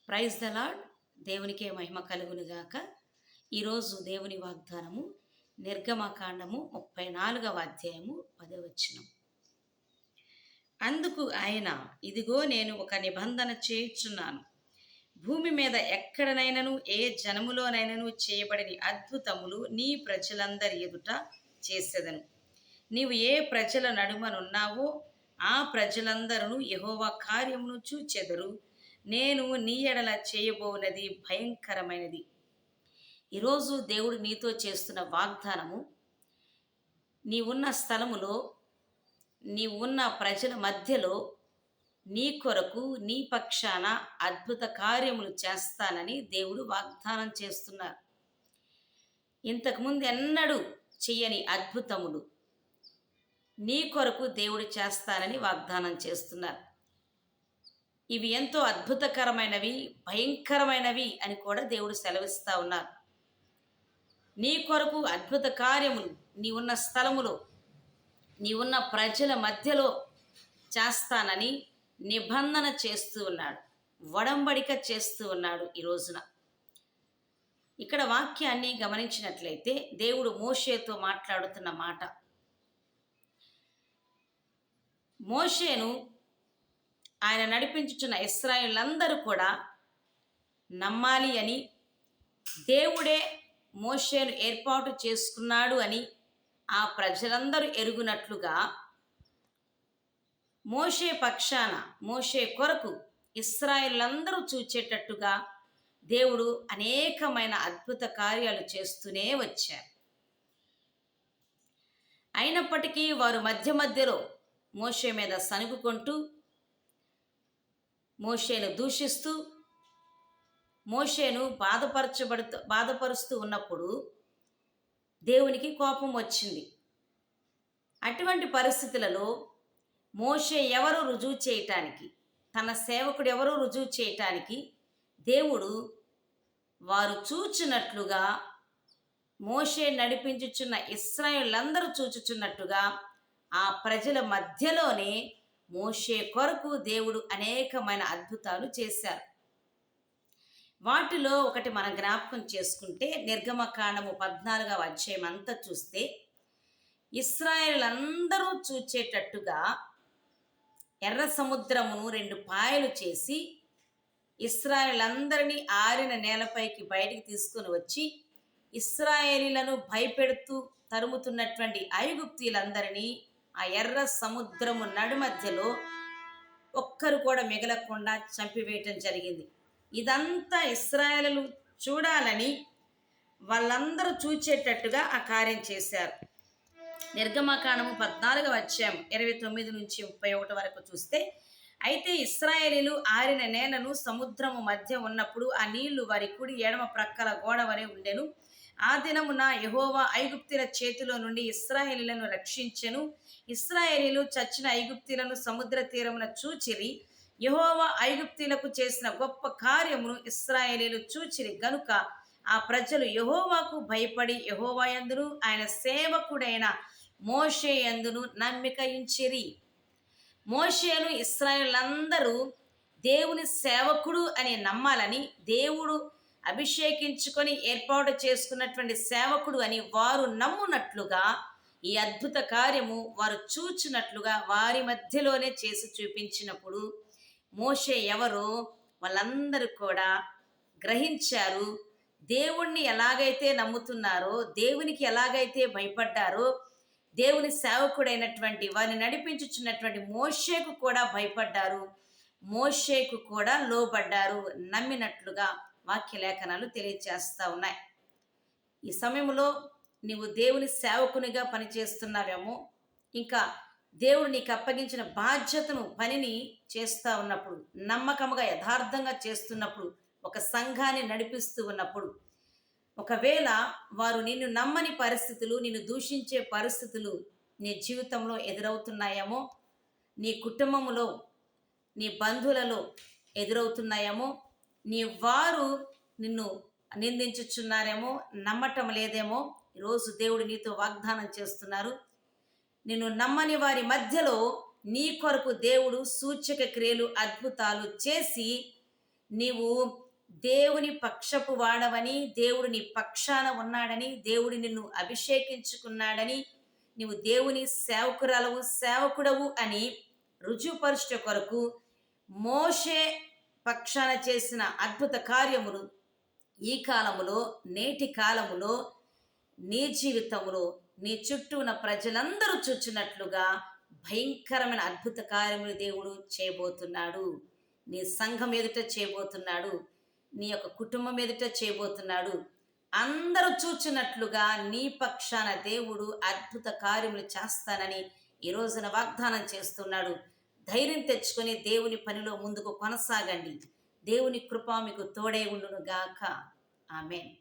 Praise the lord. దేవునికే మహిమ కలుగునుగాక. ఈరోజు దేవుని వాగ్దానము నిర్గమకాండము 34వ అధ్యాయము 10వ వచనం. అందుకు ఆయన, ఇదిగో నేను ఒక నిబంధన చేయుచున్నాను. భూమి మీద ఎక్కడనైనను ఏ జనములోనైనను చేయబడిన అద్భుతములు నీ ప్రజలందరి ఎదుట చేసేదను. నీవు ఏ ప్రజల నడుమనున్నావో ఆ ప్రజలందరూ యెహోవా కార్యమును చూచెదరు. నేను నీ ఎడల చేయబోనది భయంకరమైనది. ఈరోజు దేవుడు నీతో చేస్తున్న వాగ్దానము, నీవున్న స్థలములో, నీవున్న ప్రజల మధ్యలో నీ కొరకు, నీ పక్షాన అద్భుత కార్యములు చేస్తానని దేవుడు వాగ్దానం చేస్తున్నారు. ఇంతకుముందు ఎన్నడూ చెయ్యని అద్భుతములు నీ కొరకు దేవుడు చేస్తానని వాగ్దానం చేస్తున్నారు. ఇవి ఎంతో అద్భుతకరమైనవి, భయంకరమైనవి అని కూడా దేవుడు సెలవిస్తూ ఉన్నారు. నీ కొరకు అద్భుత కార్యములు నీవున్న స్థలములో, నీవున్న ప్రజల మధ్యలో చేస్తానని నిబంధన చేస్తూ ఉన్నాడు, వడంబడిక చేస్తూ ఉన్నాడు. ఈ రోజున ఇక్కడ వాక్యాన్ని గమనించినట్లయితే దేవుడు మోషేతో మాట్లాడుతున్న మాట, మోషేను ఆయన నడిపించుచున్న ఇశ్రాయేలులందరూ కూడా నమ్మాలి అని, దేవుడే మోషేను ఏర్పాటు చేసుకున్నాడు అని ఆ ప్రజలందరూ ఎరుగునట్లుగా, మోషే పక్షాన, మోషే కొరకు ఇశ్రాయేలులందరూ చూచేటట్టుగా దేవుడు అనేకమైన అద్భుత కార్యాలు చేస్తూనే వచ్చారు. అయినప్పటికీ వారు మధ్య మధ్యలో మోషే మీద సనుగుకుంటూ, మోషేను దూషిస్తూ, మోషేను బాధపరుస్తూ ఉన్నప్పుడు దేవునికి కోపం వచ్చింది. అటువంటి పరిస్థితులలో మోషే ఎవరు రుజువు చేయటానికి, తన సేవకుడు ఎవరో రుజువు చేయటానికి దేవుడు వారు చూచున్నట్లుగా, మోషే నడిపించుచున్న ఇశ్రాయేలులందరూ చూచుచున్నట్టుగా ఆ ప్రజల మధ్యలోనే మోషే కొరకు దేవుడు అనేకమైన అద్భుతాలు చేశారు. వాటిలో ఒకటి మనం జ్ఞాపకం చేసుకుంటే, నిర్గమకాండము 14వ అధ్యాయం అంతా చూస్తే ఇశ్రాయేలులందరూ చూచేటట్టుగా ఎర్ర సముద్రమును 2 పాయలు చేసి ఇశ్రాయేలులందరినీ ఆరిన నేలపైకి బయటికి తీసుకొని వచ్చి, ఇశ్రాయేలీలను భయపెడుతూ తరుముతున్నటువంటి ఐగుప్తీయులందరినీ ఆ ఎర్ర సముద్రము నడుమధ్యలో ఒక్కరు కూడా మిగలకుండా చంపివేయటం జరిగింది. ఇదంతా ఇశ్రాయేలు చూడాలని, వాళ్ళందరూ చూచేటట్టుగా ఆ కార్యం చేశారు. నిర్గమకాండము 14వ అధ్యాయం 29 నుంచి 31 వరకు చూస్తే, అయితే ఇశ్రాయేలీలు ఆరిన నేలను సముద్రము మధ్య ఉన్నప్పుడు ఆ నీళ్లు వారి కుడి ఎడమ ప్రక్కల గోడ వలె ఉండెను. ఆ దినమున యెహోవా ఐగుప్తీయుల చేతిలో నుండి ఇశ్రాయేలీలను రక్షించెను. ఇశ్రాయేలీలు చచ్చిన ఐగుప్తీయులను సముద్ర తీరమున చూచిరి. యెహోవా ఐగుప్తీయులకు చేసిన గొప్ప కార్యమును ఇశ్రాయేలీలు చూచిరి గనుక ఆ ప్రజలు యెహోవాకు భయపడి యెహోవా యందును ఆయన సేవకుడైన మోషే యందును నమ్మిక ఉంచిరి. మోషేను ఇశ్రాయేలులందరూ దేవుని సేవకుడు అని నమ్మాలని, దేవుడు అభిషేకించుకొని ఏర్పాటు చేసుకున్నటువంటి సేవకుడు అని వారు నమ్మునట్లుగా ఈ అద్భుత కార్యము వారు చూచినట్లుగా వారి మధ్యలోనే చేసి చూపించినప్పుడు మోషే ఎవరో వాళ్ళందరూ కూడా గ్రహించారు. దేవుణ్ణి ఎలాగైతే నమ్ముతున్నారో, దేవునికి ఎలాగైతే భయపడ్డారో, దేవుని సేవకుడైనటువంటి వారిని నడిపించుచున్నటువంటి మోషేకు కూడా భయపడ్డారు, మోషేకు కూడా లోబడ్డారు, నమ్మినట్లుగా వాక్య లేఖనాలు తెలియజేస్తూ ఉన్నాయి. ఈ సమయంలో నీవు దేవుని సేవకునిగా పనిచేస్తున్నావేమో, ఇంకా దేవుడు నీకు అప్పగించిన బాధ్యతను, పనిని చేస్తూ ఉన్నప్పుడు, నమ్మకముగా యథార్థంగా చేస్తున్నప్పుడు, ఒక సంఘాన్ని నడిపిస్తూ ఉన్నప్పుడు, ఒకవేళ వారు నిన్ను నమ్మని పరిస్థితులు, నిన్ను దూషించే పరిస్థితులు నీ జీవితంలో ఎదురవుతున్నాయేమో, నీ కుటుంబంలో, నీ బంధువులలో ఎదురవుతున్నాయేమో, నీ వారు నిన్ను నిందించుచున్నారేమో, నమ్మటం లేదేమో, ఈరోజు దేవుడు నీతో వాగ్దానం చేస్తున్నారు. నిన్ను నమ్మని వారి మధ్యలో నీ కొరకు దేవుడు సూచక క్రియలు, అద్భుతాలు చేసి నీవు దేవుని పక్షపు వాడవని, దేవుడు నీ పక్షాన ఉన్నాడని, దేవుడు నిన్ను అభిషేకించుకున్నాడని, నీవు దేవుని సేవకురాలవు సేవకుడవు అని రుజువుపరుచుట కొరకు మోషే పక్షాన చేసిన అద్భుత కార్యములు ఈ కాలములో, నేటి కాలములో, నీ జీవితంలో నీ చుట్టూ ఉన్న ప్రజలందరూ చూచినట్లుగా భయంకరమైన అద్భుత కార్యములు దేవుడు చేయబోతున్నాడు. నీ సంఘం ఎదుట చేయబోతున్నాడు, నీ యొక్క కుటుంబం ఎదుట చేయబోతున్నాడు. అందరూ చూచినట్లుగా నీ పక్షాన దేవుడు అద్భుత కార్యములు చేస్తానని ఈ రోజున వాగ్దానం చేస్తున్నాడు. ధైర్యం తెచ్చుకొని దేవుని పనిలో ముందుకు కొనసాగండి. దేవుని కృప మీకు తోడై ఉండును గాక. ఆమేన్.